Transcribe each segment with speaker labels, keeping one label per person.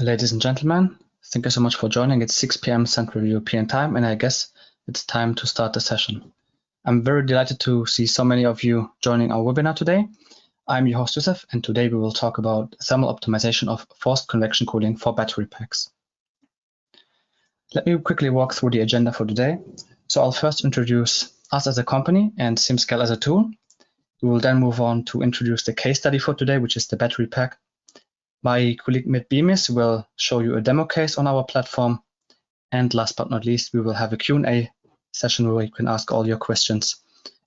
Speaker 1: Ladies and gentlemen, thank you so much for joining. It's 6 p.m. Central European Time, and I guess it's time to start the session. I'm very delighted to see so many of you joining our webinar today. I'm your host, Yusuf, and today we will talk about thermal optimization of forced convection cooling for battery packs. Let me quickly walk through the agenda for today. So I'll first introduce us as a company and SimScale as a tool. We will then move on to introduce the case study for today, which is the battery pack. My colleague Matt Bemis will show you a demo case on our platform. And last but not least, we will have a Q&A session where you can ask all your questions.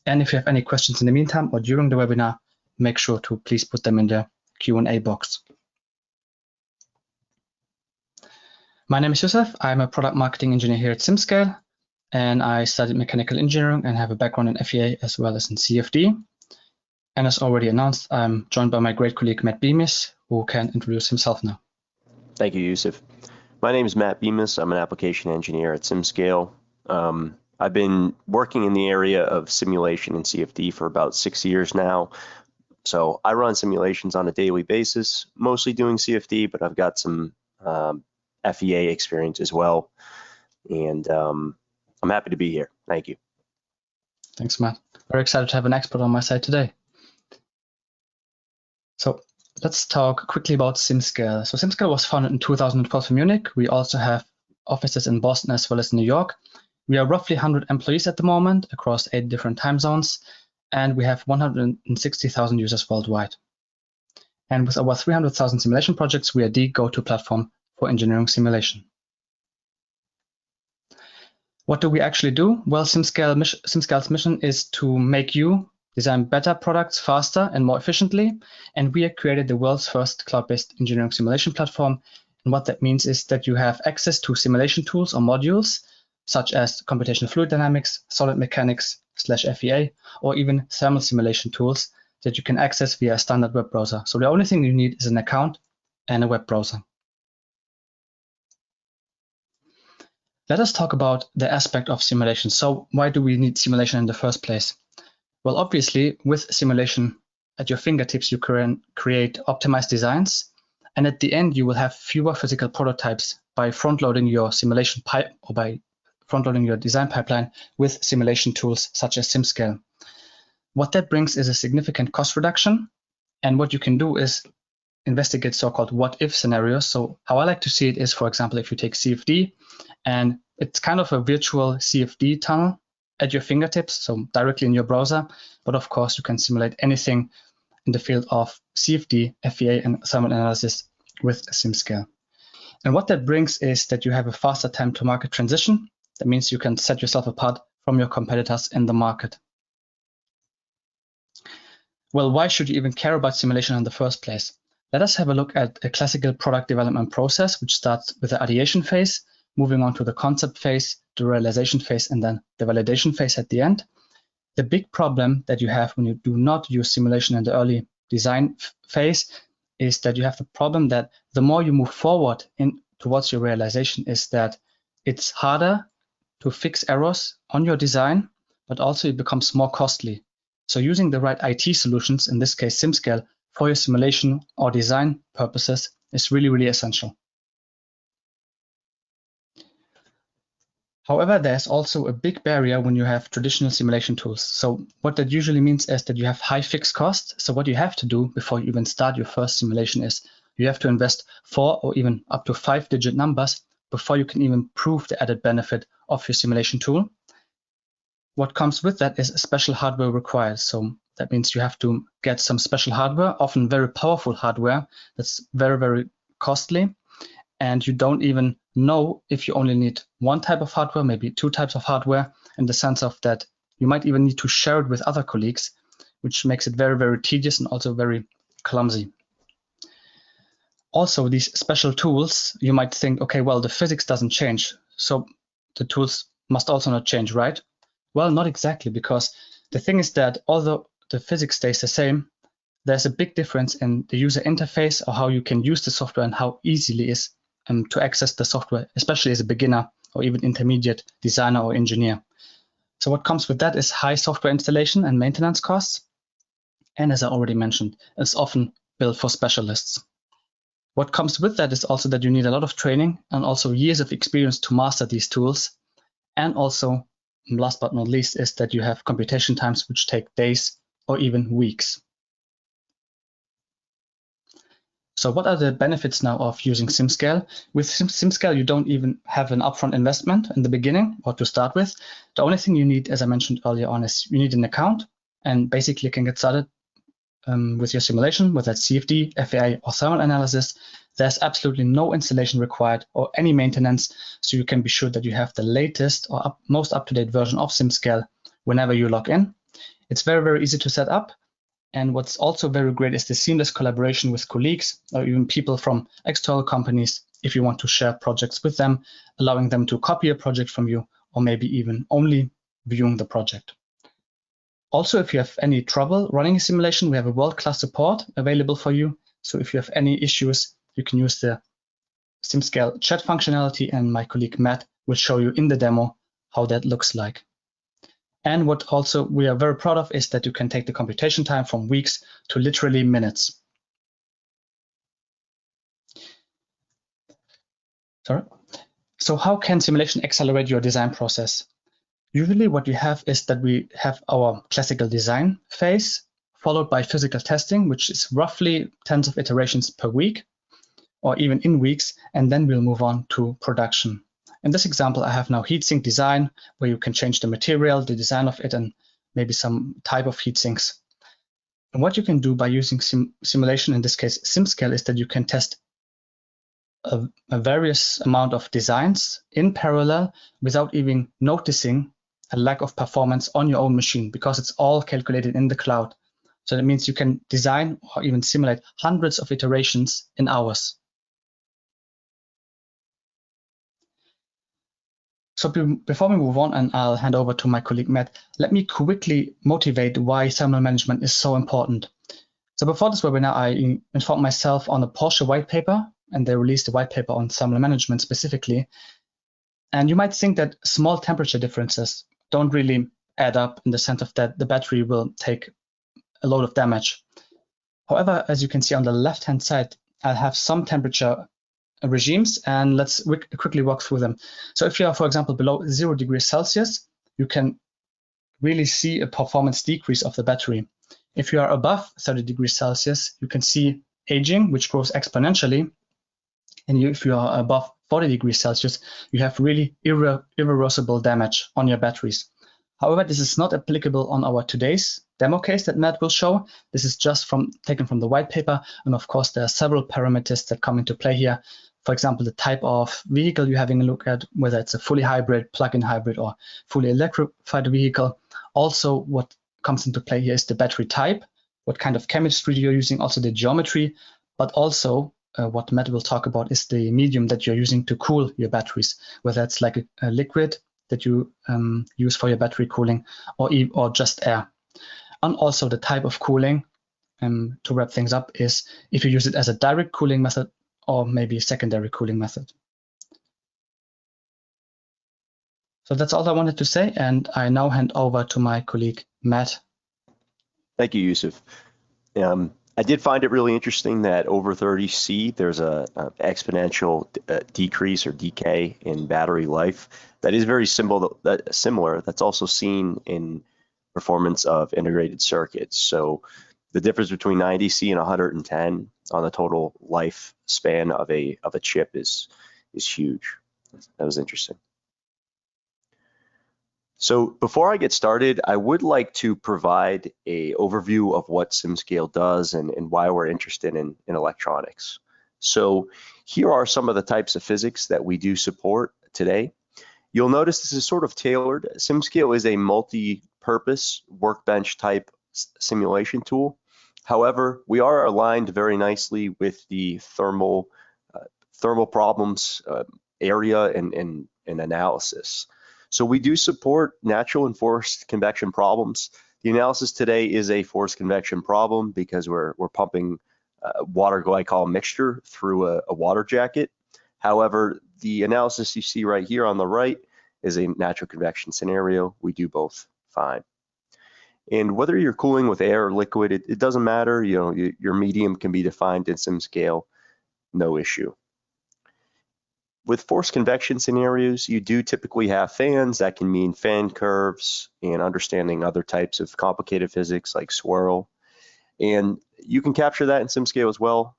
Speaker 1: And if you have any questions in the meantime or during the webinar, make sure to please put them in the Q&A box. My name is Yusuf. I'm a product marketing engineer here at SimScale, and I studied mechanical engineering and have a background in FEA as well as in CFD. And as already announced, I'm joined by my great colleague Matt Bemis, who can introduce himself now.
Speaker 2: Thank you, Yusuf. My name is Matt Bemis. I'm an application engineer at SimScale. I've been working in the area of simulation and CFD for about 6 years now. So I run simulations on a daily basis, mostly doing CFD, but I've got some FEA experience as well. And I'm happy to be here. Thank you.
Speaker 1: Thanks, Matt. Very excited to have an expert on my side today. So let's talk quickly about SimScale. So SimScale was founded in 2012 in Munich. We also have offices in Boston as well as New York. We are roughly 100 employees at the moment across 8 different time zones, and we have 160,000 users worldwide. And with over 300,000 simulation projects, we are the go-to platform for engineering simulation. What do we actually do? Well, SimScale's mission is to make you design better products faster and more efficiently. And we have created the world's first cloud-based engineering simulation platform. And what that means is that you have access to simulation tools or modules, such as computational fluid dynamics, solid mechanics /FEA, or even thermal simulation tools that you can access via a standard web browser. So the only thing you need is an account and a web browser. Let us talk about the aspect of simulation. So why do we need simulation in the first place? Well, obviously, with simulation at your fingertips, you can create optimized designs. And at the end, you will have fewer physical prototypes by front-loading your simulation pipe or by front-loading your design pipeline with simulation tools such as SimScale. What that brings is a significant cost reduction. And what you can do is investigate so-called what-if scenarios. So how I like to see it is, for example, if you take CFD, and it's kind of a virtual CFD tunnel at your fingertips, so directly in your browser. But of course, you can simulate anything in the field of CFD, FEA, and thermal analysis with SimScale. And what that brings is that you have a faster time to market transition. That means you can set yourself apart from your competitors in the market. Well, why should you even care about simulation in the first place? Let us have a look at a classical product development process, which starts with the ideation phase, moving on to the concept phase, the realization phase, and then the validation phase at the end. The big problem that you have when you do not use simulation in the early design phase is that you have the problem that the more you move forward towards your realization is that it's harder to fix errors on your design, but also it becomes more costly. So using the right IT solutions, in this case SimScale, for your simulation or design purposes is really, really essential. However, there's also a big barrier when you have traditional simulation tools. So what that usually means is that you have high fixed costs. So what you have to do before you even start your first simulation is you have to invest 4 or even up to 5-digit numbers before you can even prove the added benefit of your simulation tool. What comes with that is special hardware required. So that means you have to get some special hardware, often very powerful hardware that's very, very costly. And you don't even know if you only need one type of hardware, maybe 2 types of hardware, in the sense of that you might even need to share it with other colleagues, which makes it very, very tedious and also very clumsy. Also, these special tools, you might think, okay, well, the physics doesn't change, so the tools must also not change, right? Well, not exactly, because the thing is that although the physics stays the same, there's a big difference in the user interface or how you can use the software and how easily it is to access the software, especially as a beginner or even intermediate designer or engineer. So what comes with that is high software installation and maintenance costs. And as I already mentioned, it's often built for specialists. What comes with that is also that you need a lot of training and also years of experience to master these tools. And also, last but not least, is that you have computation times which take days or even weeks. So what are the benefits now of using SimScale? With SimScale, you don't even have an upfront investment in the beginning or to start with. The only thing you need, as I mentioned earlier on, is you need an account, and basically you can get started with your simulation, whether it's CFD, FAI, or thermal analysis. There's absolutely no installation required or any maintenance, so you can be sure that you have the latest or most up-to-date version of SimScale whenever you log in. It's very, very easy to set up. And what's also very great is the seamless collaboration with colleagues or even people from external companies if you want to share projects with them, allowing them to copy a project from you or maybe even only viewing the project. Also, if you have any trouble running a simulation, we have a world-class support available for you. So if you have any issues, you can use the SimScale chat functionality, and my colleague Matt will show you in the demo how that looks like. And what also we are very proud of is that you can take the computation time from weeks to literally minutes. Sorry. So how can simulation accelerate your design process? Usually what we have is that we have our classical design phase, followed by physical testing, which is roughly tens of iterations per week, or even in weeks, and then we'll move on to production. In this example, I have now heatsink design, where you can change the material, the design of it, and maybe some type of heat sinks. And what you can do by using simulation, in this case SimScale, is that you can test a various amount of designs in parallel without even noticing a lack of performance on your own machine, because it's all calculated in the cloud. So that means you can design or even simulate hundreds of iterations in hours. So before we move on, and I'll hand over to my colleague Matt, let me quickly motivate why thermal management is so important. So before this webinar, I informed myself on a Porsche white paper, and they released a white paper on thermal management specifically. And you might think that small temperature differences don't really add up in the sense of that the battery will take a load of damage. However, as you can see on the left-hand side, I'll have some temperature regimes, and let's quickly walk through them. So if you are, for example, below 0 degrees Celsius, you can really see a performance decrease of the battery. If you are above 30 degrees Celsius, you can see aging, which grows exponentially. And if you are above 40 degrees Celsius, you have really irreversible damage on your batteries. However, this is not applicable on our today's demo case that Matt will show. This is just taken from the white paper. And of course, there are several parameters that come into play here. For example, the type of vehicle you're having a look at, whether it's a fully hybrid, plug-in hybrid, or fully electrified vehicle. Also, what comes into play here is the battery type, what kind of chemistry you're using, also the geometry, but also what Matt will talk about is the medium that you're using to cool your batteries, whether it's like a liquid that you use for your battery cooling or just air. And also the type of cooling, to wrap things up, is if you use it as a direct cooling method or maybe a secondary cooling method. So that's all I wanted to say, and I now hand over to my colleague, Matt.
Speaker 2: Thank you, Yusuf. I did find it really interesting that over 30C, there's an exponential decrease or decay in battery life. That is very similar. That's also seen in performance of integrated circuits. So the difference between 90C and 110 on the total lifespan of a chip is huge. That was interesting. So before I get started, I would like to provide an overview of what SimScale does and why we're interested in electronics. So here are some of the types of physics that we do support today. You'll notice this is sort of tailored. SimScale is a multi-purpose workbench type simulation tool. However, we are aligned very nicely with the thermal problems area and analysis. So we do support natural and forced convection problems. The analysis today is a forced convection problem because we're pumping water glycol mixture through a water jacket. However, the analysis you see right here on the right is a natural convection scenario. We do both fine. And whether you're cooling with air or liquid, it doesn't matter. You know, your medium can be defined in SimScale. no issue. With forced convection scenarios, you do typically have fans. That can mean fan curves and understanding other types of complicated physics like swirl. And you can capture that in SimScale as well.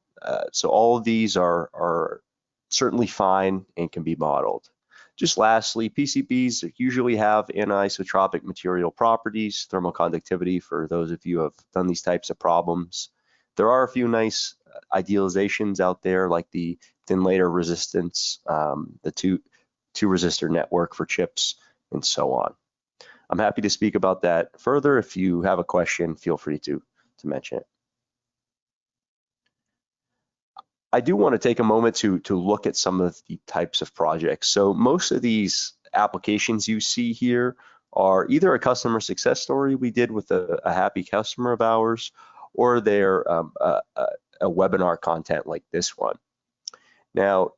Speaker 2: So all of these are certainly fine and can be modeled. Just lastly, PCBs usually have anisotropic material properties, thermal conductivity for those of you who have done these types of problems. There are a few nice idealizations out there like the thin layer resistance, the two resistor network for chips, and so on. I'm happy to speak about that further. If you have a question, feel free to mention it. I do want to take a moment to look at some of the types of projects. So most of these applications you see here are either a customer success story we did with a happy customer of ours, or they're a webinar content like this one. Now,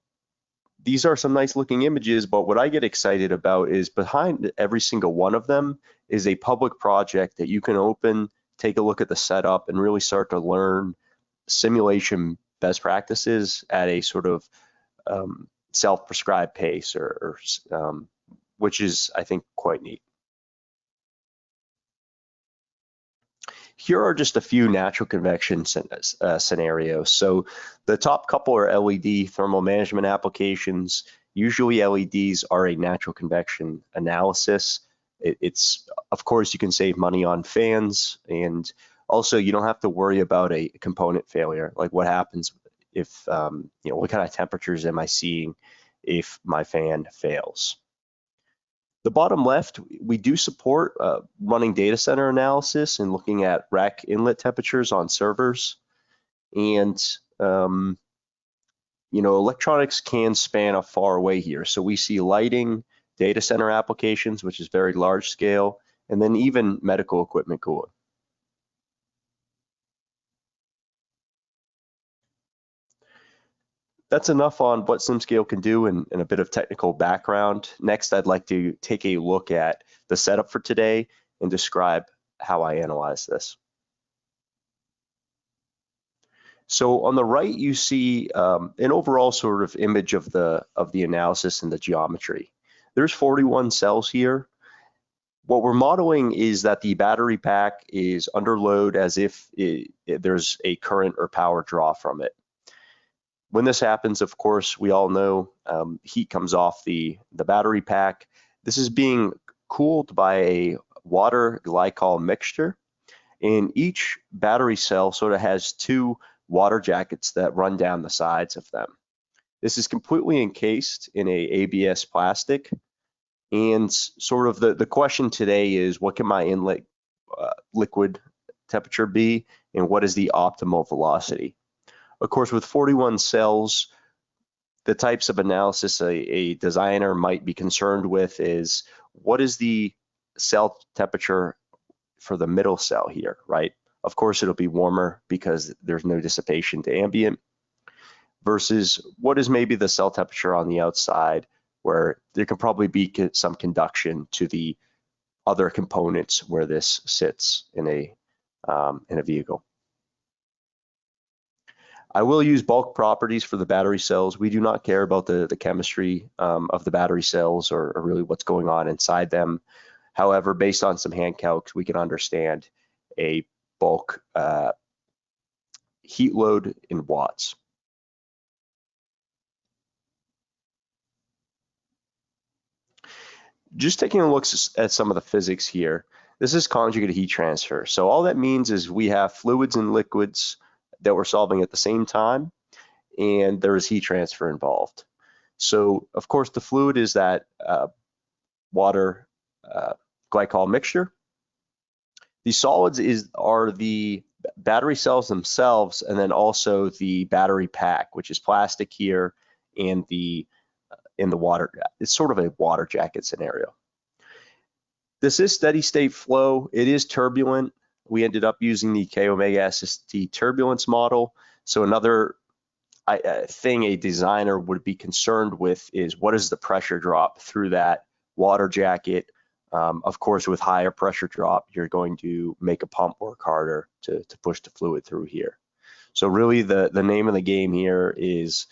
Speaker 2: these are some nice looking images, but what I get excited about is behind every single one of them is a public project that you can open, take a look at the setup, and really start to learn simulation best practices at a sort of self-prescribed pace, which is, I think, quite neat. Here are just a few natural convection scenarios. So the top couple are LED thermal management applications. Usually LEDs are a natural convection analysis. It's, of course, you can save money on fans, and also you don't have to worry about a component failure. Like what happens if, what kind of temperatures am I seeing if my fan fails? The bottom left, we do support running data center analysis and looking at rack inlet temperatures on servers. And, electronics can span a far way here. So we see lighting, data center applications, which is very large scale, and then even medical equipment cooling. That's enough on what SimScale can do and a bit of technical background. Next, I'd like to take a look at the setup for today and describe how I analyze this. So on the right, you see an overall sort of image of the analysis and the geometry. There's 41 cells here. What we're modeling is that the battery pack is under load as if there's a current or power draw from it. When this happens, of course, we all know heat comes off the battery pack. This is being cooled by a water glycol mixture, and each battery cell sort of has two water jackets that run down the sides of them. This is completely encased in a ABS plastic, and sort of the question today is, what can my inlet liquid temperature be, and what is the optimal velocity? Of course, with 41 cells, the types of analysis a designer might be concerned with is, what is the cell temperature for the middle cell here, right? Of course, it'll be warmer because there's no dissipation to ambient, versus what is maybe the cell temperature on the outside, where there can probably be some conduction to the other components where this sits in a vehicle. I will use bulk properties for the battery cells. We do not care about the chemistry of the battery cells or really what's going on inside them. However, based on some hand calcs, we can understand a bulk heat load in watts. Just taking a look at some of the physics here, this is conjugate heat transfer. So all that means is we have fluids and liquids that we're solving at the same time, and there is heat transfer involved. So of course the fluid is that water glycol mixture. The solids are the battery cells themselves, and then also the battery pack, which is plastic here, and the water. It's sort of a water jacket scenario. This is steady state flow. It is turbulent. We ended up using the K omega SST turbulence model. So another thing a designer would be concerned with is, what is the pressure drop through that water jacket? Of course, with higher pressure drop, you're going to make a pump work harder to push the fluid through here. So really the name of the game here is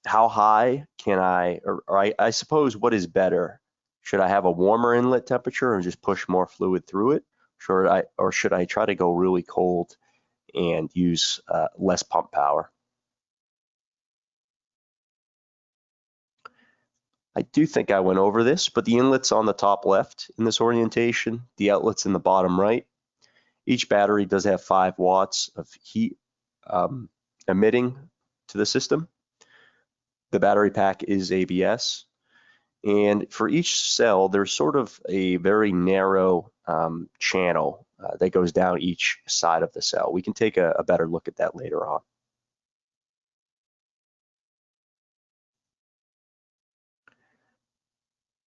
Speaker 2: how high can I suppose what is better? Should I have a warmer inlet temperature and just push more fluid through it? Or should I try to go really cold and use less pump power? I do think I went over this, but the inlet's on the top left in this orientation, the outlet's in the bottom right. Each battery does have 5 watts of heat emitting to the system. The battery pack is ABS. And for each cell, there's sort of a very narrow channel that goes down each side of the cell. We can take a better look at that later on.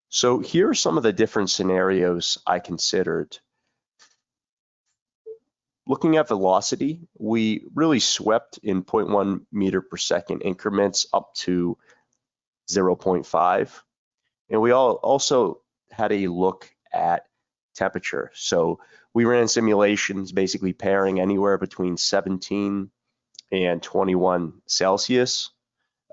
Speaker 2: So here are some of the different scenarios I considered. Looking at velocity, we really swept in 0.1 meter per second increments up to 0.5. And we also had a look at temperature. So we ran simulations basically pairing anywhere between 17 and 21 Celsius.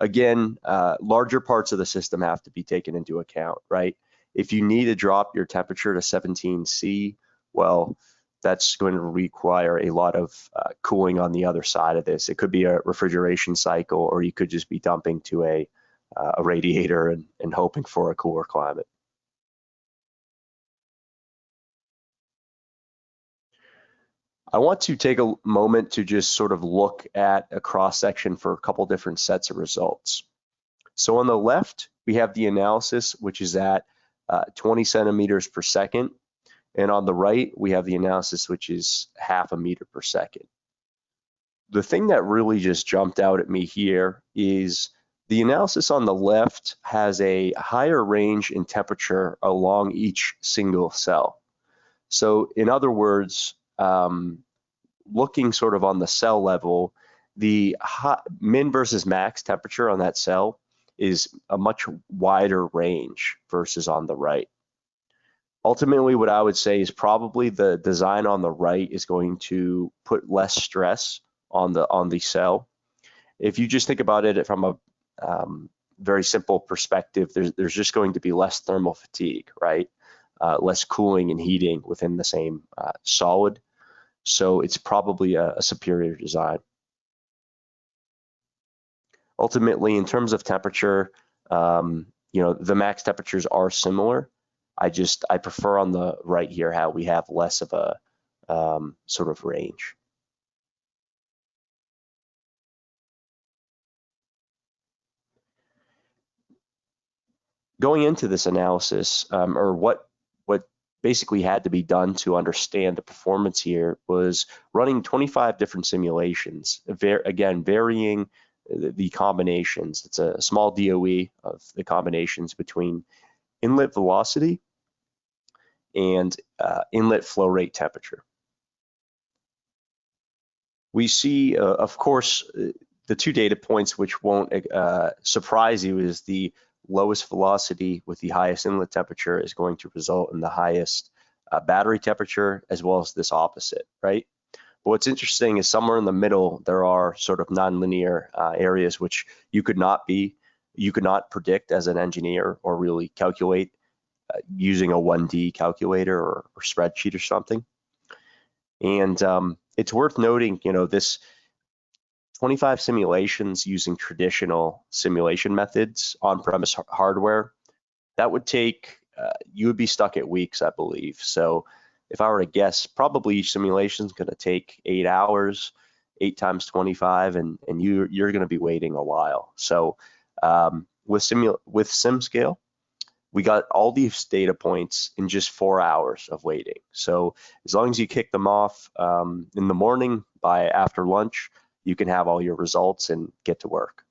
Speaker 2: Again, larger parts of the system have to be taken into account, right? If you need to drop your temperature to 17 C, well, that's going to require a lot of cooling on the other side of this. It could be a refrigeration cycle, or you could just be dumping to a radiator and hoping for a cooler climate. I want to take a moment to just sort of look at a cross section for a couple different sets of results. So on the left, we have the analysis, which is at 20 centimeters per second. And on the right, we have the analysis, which is 0.5 meter per second. The thing that really just jumped out at me here is the analysis on the left has a higher range in temperature along each single cell. So in other words, looking sort of on the cell level, the min versus max temperature on that cell is a much wider range versus on the right. Ultimately, what I would say is probably the design on the right is going to put less stress on the cell. If you just think about it from a very simple perspective, there's just going to be less thermal fatigue, right? Less cooling and heating within the same solid. So it's probably a superior design. Ultimately, in terms of temperature, the max temperatures are similar. I prefer on the right here how we have less of a sort of range. Going into this analysis, or what basically had to be done to understand the performance here, was running 25 different simulations, again, varying the combinations. It's a small DOE of the combinations between inlet velocity and inlet flow rate temperature. We see, of course, the 2 data points which won't surprise you is the lowest velocity with the highest inlet temperature is going to result in the highest battery temperature, as well as this opposite, right? But what's interesting is somewhere in the middle, there are sort of nonlinear areas which you could not predict as an engineer or really calculate using a 1D calculator or spreadsheet or something. And it's worth noting, this 25 simulations using traditional simulation methods, on-premise hardware, that would take, you would be stuck at weeks, I believe. So if I were to guess, probably each simulation is going to take 8 hours, 8 times 25, and you're going to be waiting a while. So with SimScale, we got all these data points in just 4 hours of waiting. So as long as you kick them off in the morning, by after lunch, you can have all your results and get to work.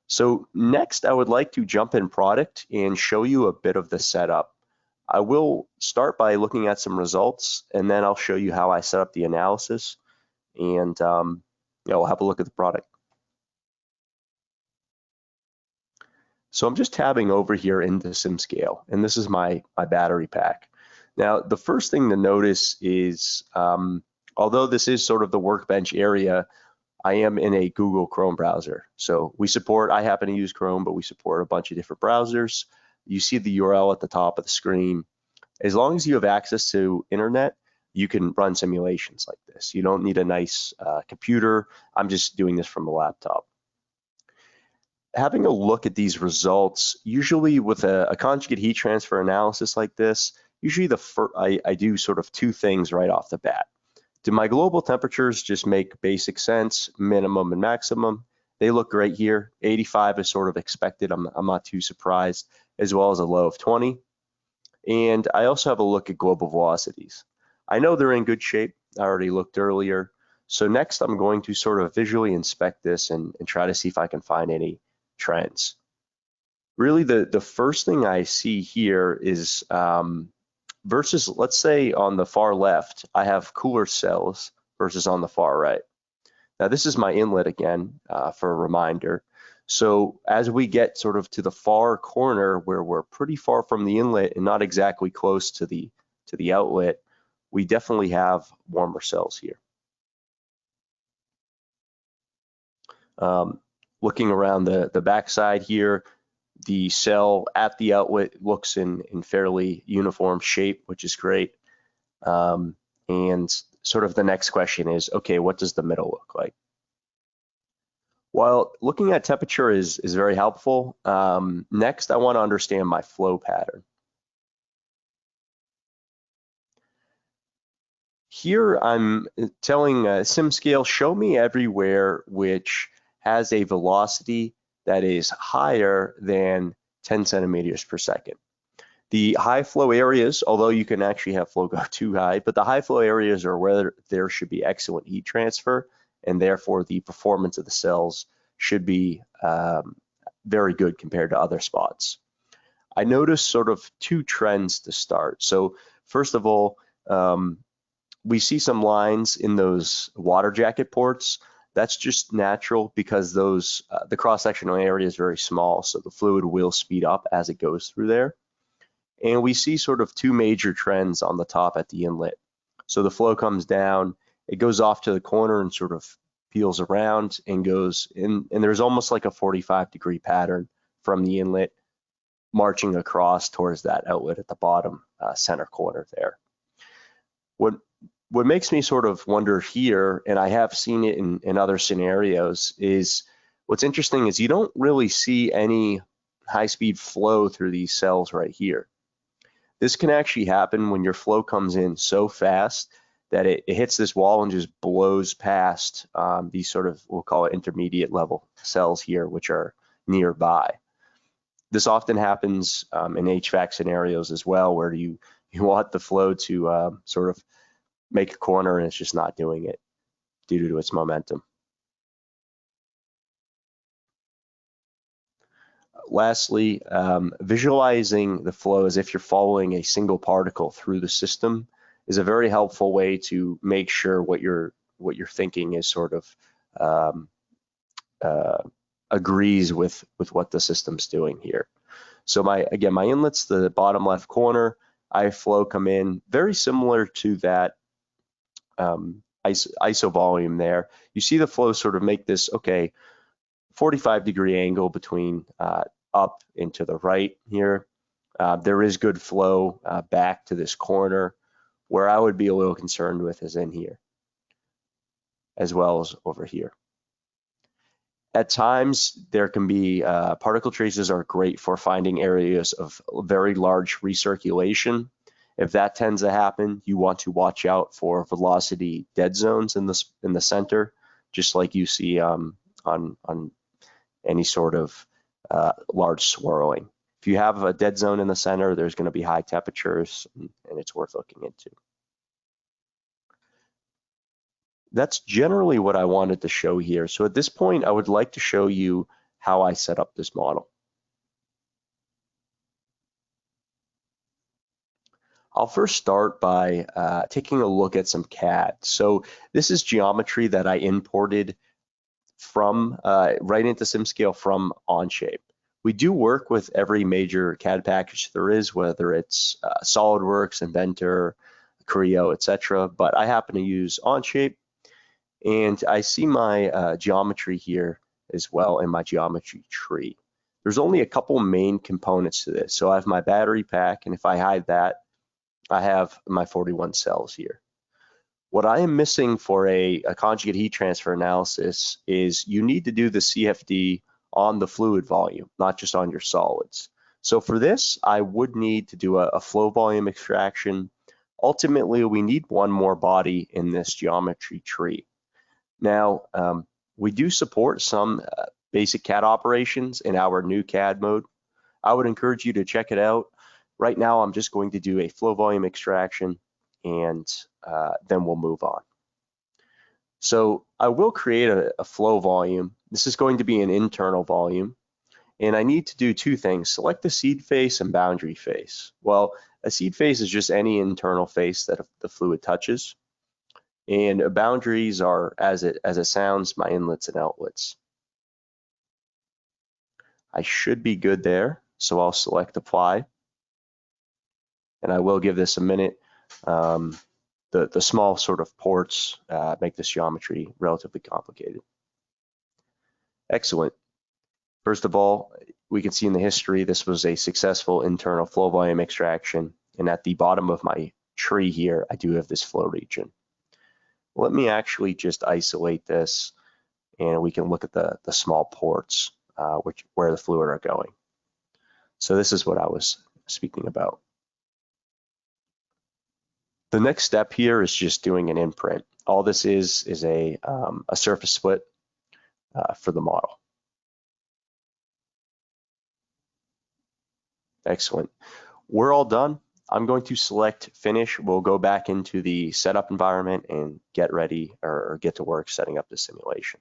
Speaker 2: So next, I would like to jump in product and show you a bit of the setup. I will start by looking at some results, and then I'll show you how I set up the analysis, and we'll have a look at the product. So I'm just tabbing over here into SimScale, and this is my battery pack. Now, the first thing to notice is, although this is sort of the workbench area, I am in a Google Chrome browser. So I happen to use Chrome, but we support a bunch of different browsers. You see the URL at the top of the screen. As long as you have access to internet, you can run simulations like this. You don't need a nice computer. I'm just doing this from a laptop. Having a look at these results, usually with a conjugate heat transfer analysis like this, usually I do sort of two things right off the bat. Do my global temperatures just make basic sense, minimum and maximum? They look great here. 85 is sort of expected. I'm not too surprised, as well as a low of 20. And I also have a look at global velocities. I know they're in good shape. I already looked earlier. So next I'm going to sort of visually inspect this and try to see if I can find any trends. Really the first thing I see here is versus, let's say on the far left, I have cooler cells versus on the far right. Now this is my inlet again for a reminder. So as we get sort of to the far corner where we're pretty far from the inlet and not exactly close to the outlet, we definitely have warmer cells here. Looking around the backside here, the cell at the outlet looks in fairly uniform shape, which is great. And sort of the next question is, okay, what does the middle look like? While looking at temperature is very helpful, next I want to understand my flow pattern. Here I'm telling SimScale, show me everywhere which has a velocity that is higher than 10 centimeters per second. The high flow areas, although you can actually have flow go too high, but the high flow areas are where there should be excellent heat transfer, and therefore the performance of the cells should be very good compared to other spots. I noticed sort of two trends to start. So first of all, we see some lines in those water jacket ports. That's just natural because those the cross-sectional area is very small, so the fluid will speed up as it goes through there. And we see sort of two major trends on the top at the inlet. So the flow comes down, it goes off to the corner and sort of peels around and goes in, and there's almost like a 45-degree pattern from the inlet marching across towards that outlet at the bottom center corner there. What makes me sort of wonder here, and I have seen it in other scenarios, is what's interesting is you don't really see any high-speed flow through these cells right here. This can actually happen when your flow comes in so fast that it hits this wall and just blows past these sort of, we'll call it intermediate level cells here, which are nearby. This often happens in HVAC scenarios as well, where you want the flow to sort of make a corner and it's just not doing it due to its momentum. Lastly, visualizing the flow as if you're following a single particle through the system is a very helpful way to make sure what you're thinking is sort of agrees with what the system's doing here. So my inlet's the bottom left corner. I have flow come in very similar to that iso volume there. You see the flow sort of make this 45-degree angle between up and to the right here. There is good flow back to this corner. Where I would be a little concerned with is in here, as well as over here. At times, there can be particle traces are great for finding areas of very large recirculation. If that tends to happen, you want to watch out for velocity dead zones in the center, just like you see on any sort of large swirling. If you have a dead zone in the center, there's going to be high temperatures, and it's worth looking into. That's generally what I wanted to show here. So at this point, I would like to show you how I set up this model. I'll first start by taking a look at some CAD. So this is geometry that I imported from right into SimScale from Onshape. We do work with every major CAD package there is, whether it's SolidWorks, Inventor, Creo, etc. But I happen to use Onshape, and I see my geometry here as well in my geometry tree. There's only a couple main components to this. So I have my battery pack, and if I hide that, I have my 41 cells here. What I am missing for a conjugate heat transfer analysis is you need to do the CFD on the fluid volume, not just on your solids. So for this, I would need to do a flow volume extraction. Ultimately, we need one more body in this geometry tree. Now, we do support some basic CAD operations in our new CAD mode. I would encourage you to check it out. Right now, I'm just going to do a flow volume extraction, and then we'll move on. So I will create a flow volume. This is going to be an internal volume, and I need to do two things: select the seed face and boundary face. Well, a seed face is just any internal face that the fluid touches, and boundaries are, as it sounds, my inlets and outlets. I should be good there, so I'll select apply, and I will give this a minute. The small sort of ports make this geometry relatively complicated. Excellent. First of all, we can see in the history this was a successful internal flow volume extraction, and at the bottom of my tree here, I do have this flow region. Let me actually just isolate this, and we can look at the small ports where the fluid are going. So this is what I was speaking about. The next step here is just doing an imprint. All this is a surface split for the model. Excellent. We're all done. I'm going to select finish. We'll go back into the setup environment and get ready or get to work setting up the simulation.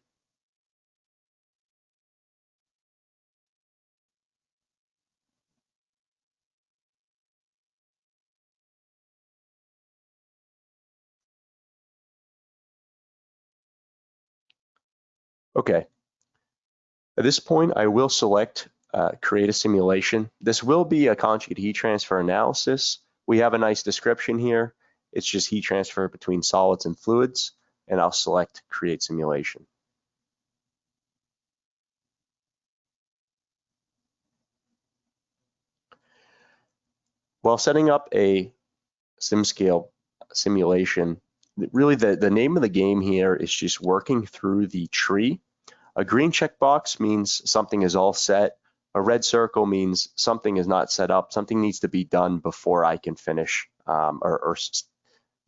Speaker 2: Okay. At this point, I will select create a simulation. This will be a conjugate heat transfer analysis. We have a nice description here. It's just heat transfer between solids and fluids, and I'll select create simulation. While setting up a SimScale simulation, really the name of the game here is just working through the tree. A green checkbox means something is all set. A red circle means something is not set up. Something needs to be done before I can finish or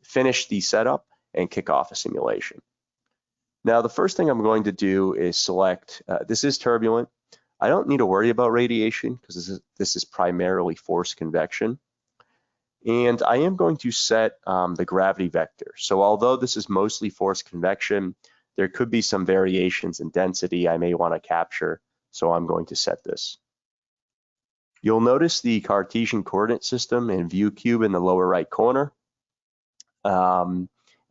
Speaker 2: finish the setup and kick off a simulation. Now, the first thing I'm going to do is select, this is turbulent. I don't need to worry about radiation because this is primarily forced convection. And I am going to set the gravity vector. So although this is mostly forced convection, there could be some variations in density I may want to capture. So I'm going to set this. You'll notice the Cartesian coordinate system and view cube in the lower right corner. And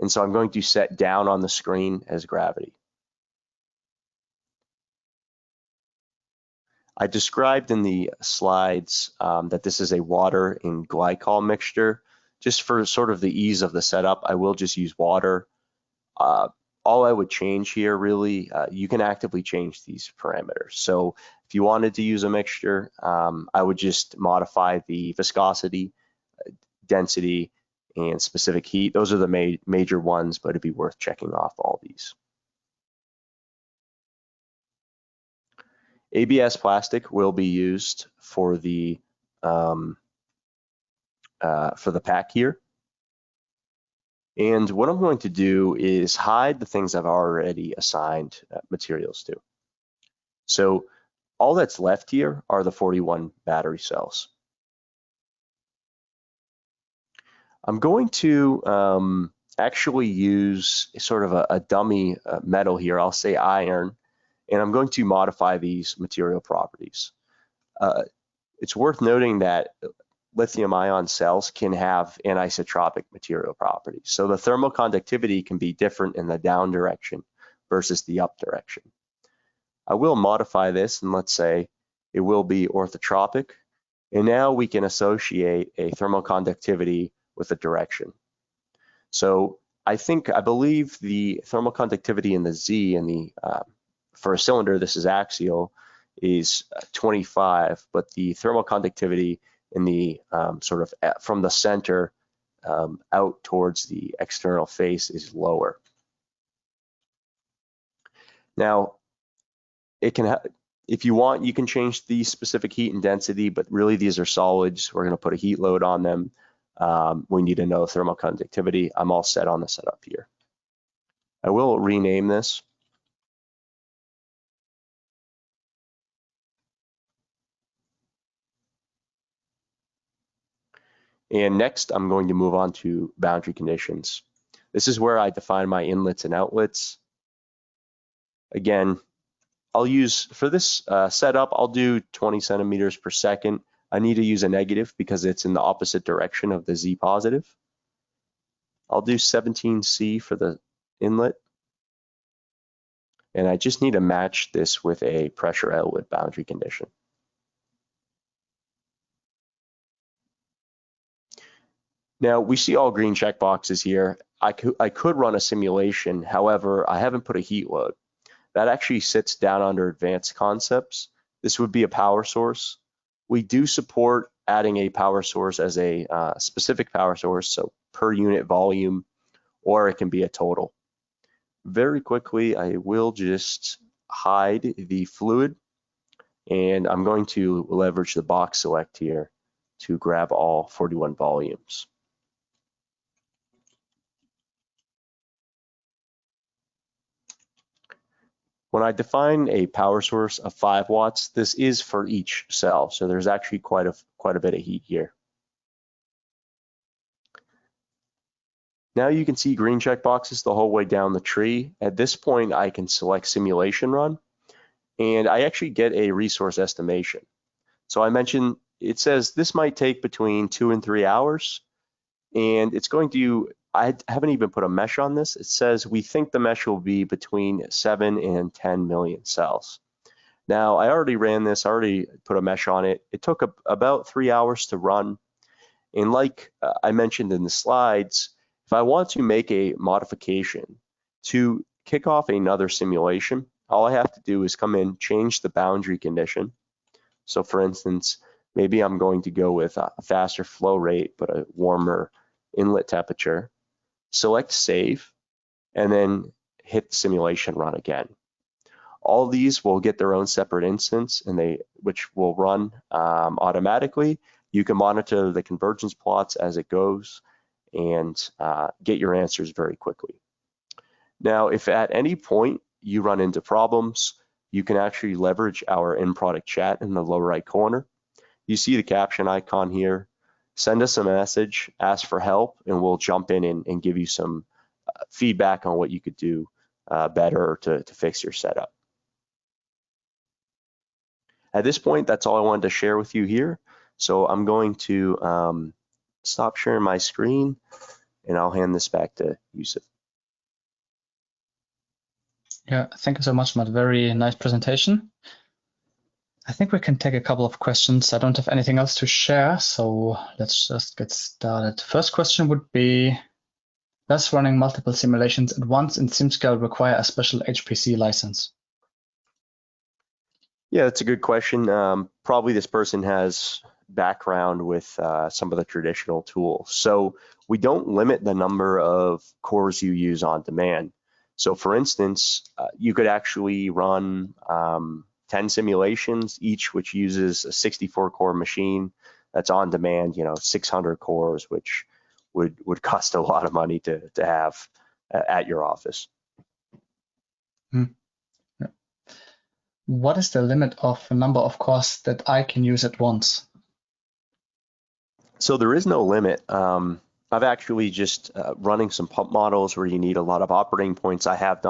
Speaker 2: so I'm going to set down on the screen as gravity. I described in the slides that this is a water and glycol mixture. Just for sort of the ease of the setup, I will just use water. All I would change here really, you can actively change these parameters. So if you wanted to use a mixture, I would just modify the viscosity, density, and specific heat. Those are the major ones, but it'd be worth checking off all these. ABS plastic will be used for the pack here. And what I'm going to do is hide the things I've already assigned materials to. So all that's left here are the 41 battery cells. I'm going to actually use sort of a dummy metal here. I'll say iron, and I'm going to modify these material properties. It's worth noting that lithium-ion cells can have anisotropic material properties. So the thermal conductivity can be different in the down direction versus the up direction. I will modify this, and let's say it will be orthotropic. And now we can associate a thermal conductivity with a direction. So I believe the thermal conductivity in the Z in the for a cylinder, this is axial, is 25, but the thermal conductivity in the sort of from the center out towards the external face is lower. Now, it can if you want, you can change the specific heat and density, but really these are solids. We're going to put a heat load on them. We need to know thermal conductivity. I'm all set on the setup here. I will rename this. And next, I'm going to move on to boundary conditions. This is where I define my inlets and outlets. Again, I'll use, for this setup, I'll do 20 centimeters per second. I need to use a negative because it's in the opposite direction of the Z positive. I'll do 17C for the inlet. And I just need to match this with a pressure outlet boundary condition. Now we see all green check boxes here. I could run a simulation. However, I haven't put a heat load. That actually sits down under advanced concepts. This would be a power source. We do support adding a power source as a specific power source, so per unit volume, or it can be a total. Very quickly, I will just hide the fluid, and I'm going to leverage the box select here to grab all 41 volumes. When I define a power source of 5 watts, this is for each cell, so there's actually quite a bit of heat here. Now you can see green check boxes the whole way down the tree. At this point, I can select simulation run, and I actually get a resource estimation. So I mentioned, it says this might take between 2 and 3 hours, and it's going to, I haven't even put a mesh on this. It says we think the mesh will be between 7 and 10 million cells. Now, I already ran this, I already put a mesh on it. It took about 3 hours to run. And like I mentioned in the slides, if I want to make a modification to kick off another simulation, all I have to do is come in, change the boundary condition. So for instance, maybe I'm going to go with a faster flow rate, but a warmer inlet temperature. Select save, and then hit the simulation run again. All these will get their own separate instance, and which will run automatically. You can monitor the convergence plots as it goes and get your answers very quickly. Now, if at any point you run into problems, you can actually leverage our in-product chat in the lower right corner. You see the caption icon here. Send us a message, ask for help, and we'll jump in and give you some feedback on what you could do better to fix your setup. At this point, that's all I wanted to share with you here. So I'm going to stop sharing my screen, and I'll hand this back to Yusuf.
Speaker 1: Yeah, thank you so much, Matt. Very nice presentation. I think we can take a couple of questions. I don't have anything else to share, so let's just get started. First question would be, does running multiple simulations at once in SimScale require a special HPC license?
Speaker 2: Yeah, that's a good question. Probably this person has background with some of the traditional tools. So we don't limit the number of cores you use on demand. So for instance, you could actually run 10 simulations, each which uses a 64 core machine that's on demand, 600 cores, which would cost a lot of money to have at your office.
Speaker 1: Yeah. What is the limit of the number of cores that I can use at once?
Speaker 2: So there is no limit. I've actually just running some pump models where you need a lot of operating points. I have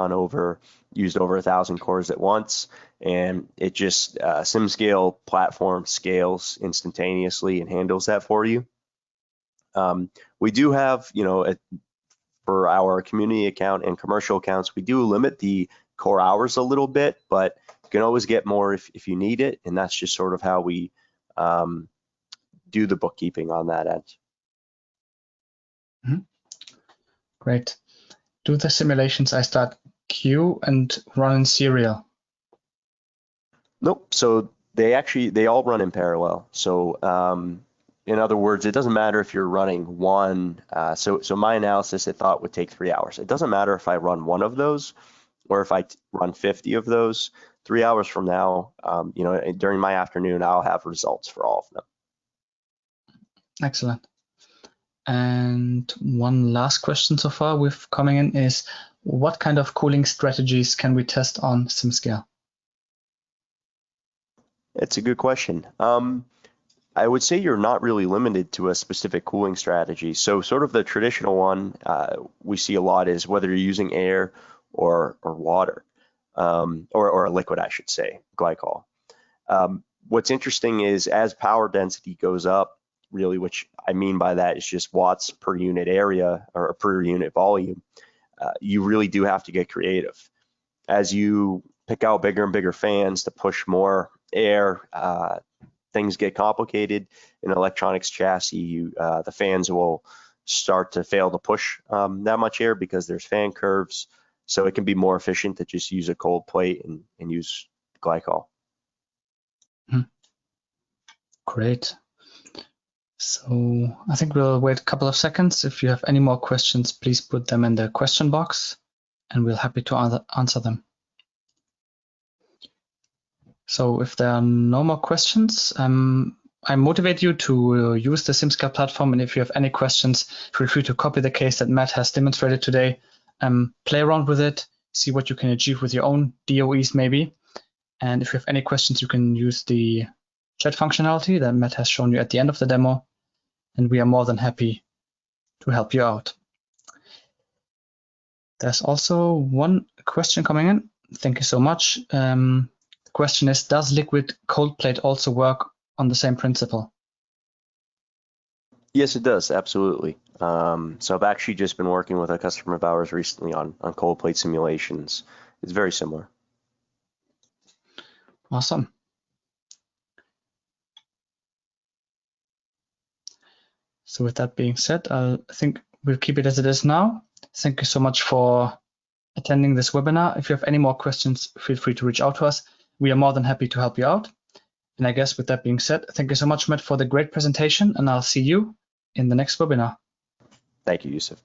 Speaker 2: used over 1,000 cores at once, and it just SimScale platform scales instantaneously and handles that for you. We do have, for our community account and commercial accounts, we do limit the core hours a little bit, but You can always get more if you need it, and that's just sort of how we do the bookkeeping on that end.
Speaker 1: Mm-hmm. Great. Do the simulations I start queue and run in serial?
Speaker 2: Nope. So they all run in parallel. So in other words, it doesn't matter if you're running one. So my analysis I thought would take 3 hours. It doesn't matter if I run one of those or if I run 50 of those. 3 hours from now, during my afternoon, I'll have results for all of them.
Speaker 1: Excellent. And one last question so far with coming in is, what kind of cooling strategies can we test on SimScale?
Speaker 2: It's a good question. I would say you're not really limited to a specific cooling strategy. So sort of the traditional one we see a lot is whether you're using air or water, or a liquid, I should say, glycol. What's interesting is as power density goes up, really, which I mean by that is just watts per unit area or per unit volume, you really do have to get creative. As you pick out bigger and bigger fans to push more air, things get complicated. In an electronics chassis, the fans will start to fail to push that much air because there's fan curves. So it can be more efficient to just use a cold plate and use glycol.
Speaker 1: Great. So I think we'll wait a couple of seconds. If you have any more questions, please put them in the question box and we're happy to answer them. So if there are no more questions, I motivate you to use the SimScale platform. And if you have any questions, feel free to copy the case that Matt has demonstrated today. Play around with it, see what you can achieve with your own DOEs maybe. And if you have any questions, you can use the chat functionality that Matt has shown you at the end of the demo. And we are more than happy to help you out. There's also one question coming in. Thank you so much. The question is, does liquid cold plate also work on the same principle?
Speaker 2: Yes, it does, absolutely. So I've actually just been working with a customer of ours recently on cold plate simulations. It's very similar.
Speaker 1: Awesome. So with that being said, I think we'll keep it as it is now. Thank you so much for attending this webinar. If you have any more questions, feel free to reach out to us. We are more than happy to help you out. And I guess with that being said, thank you so much, Matt, for the great presentation, and I'll see you in the next webinar.
Speaker 2: Thank you, Yusuf.